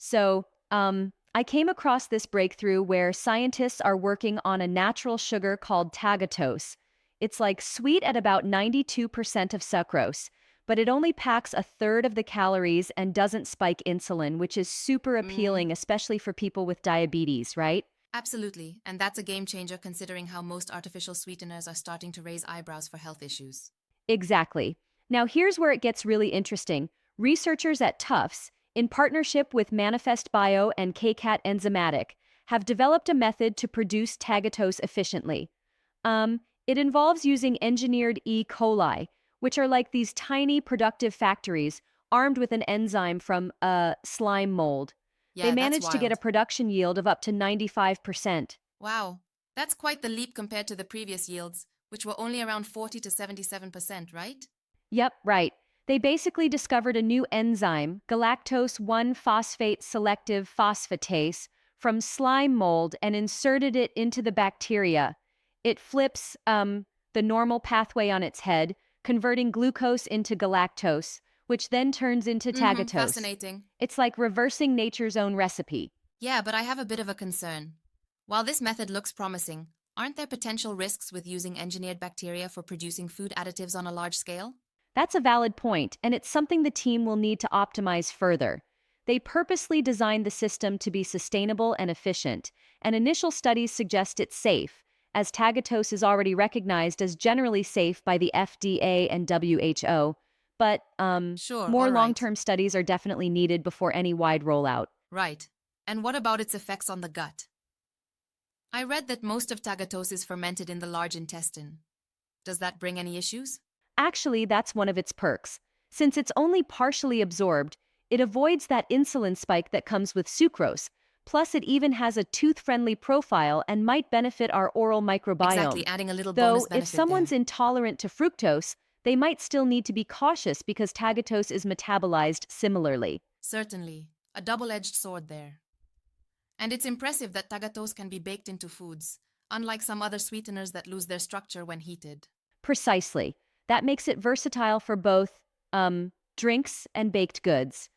So, I came across this breakthrough where scientists are working on a natural sugar called Tagatose. It's like sweet at about 92% of sucrose, but it only packs a third of the calories and doesn't spike insulin, which is super Mm, appealing, especially for people with diabetes, right? absolutely. And that's a game changer considering how most artificial sweeteners are starting to raise eyebrows for health issues. Exactly. Now, here's where it gets really interesting. Researchers at Tufts, in partnership with Manifest Bio and KCAT Enzymatic, have developed a method to produce tagatose efficiently. It involves using engineered E. coli, which are like these tiny productive factories armed with an enzyme from a slime mold. They Yeah, that's managed to get a wild. production yield of up to 95%. Wow. That's quite the leap compared to the previous yields, which were only around 40 to 77%, right? Yep, right. They basically discovered a new enzyme, galactose 1-phosphate selective phosphatase, from slime mold and inserted it into the bacteria. It flips the normal pathway on its head, converting glucose into galactose, which then turns into Mm-hmm, tagatose. fascinating. It's like reversing nature's own recipe. Yeah, but I have a bit of a concern. While this method looks promising, aren't there potential risks with using engineered bacteria for producing food additives on a large scale? That's a valid point, and it's something the team will need to optimize further. They purposely designed the system to be sustainable and efficient, and initial studies suggest it's safe, as Tagatose is already recognized as generally safe by the FDA and WHO. But Sure, more all right. long-term studies are definitely needed before any wide rollout. Right. And what about its effects on the gut? I read that most of tagatose is fermented in the large intestine. Does that bring any issues? Actually, that's one of its perks. Since it's only partially absorbed, it avoids that insulin spike that comes with sucrose. Plus, it even has a tooth-friendly profile and might benefit our oral microbiome. Exactly, adding a little bonus Though, if benefit someone's there. intolerant to fructose, they might still need to be cautious because tagatose is metabolized similarly. Certainly. A double-edged sword there. And it's impressive that tagatose can be baked into foods, unlike some other sweeteners that lose their structure when heated. Precisely. That makes it versatile for both drinks and baked goods.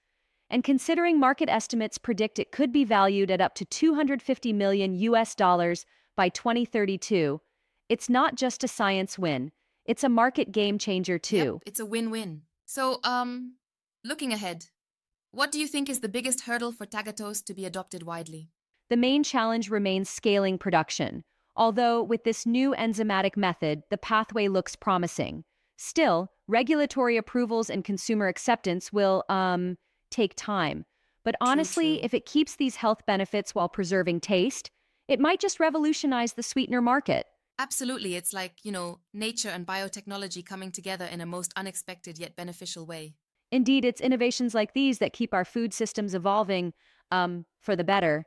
And considering market estimates predict it could be valued at up to 250 million US dollars by 2032, it's not just a science win, it's a market game changer Yep, too. it's a win-win. So, looking ahead, what do you think is the biggest hurdle for tagatose to be adopted widely? The main challenge remains scaling production, although with this new enzymatic method, the pathway looks promising. Still, regulatory approvals and consumer acceptance will take time. But True, honestly, true. if it keeps these health benefits while preserving taste, it might just revolutionize the sweetener market. Absolutely, it's like, nature and biotechnology coming together in a most unexpected yet beneficial way. Indeed, it's innovations like these that keep our food systems evolving for the better.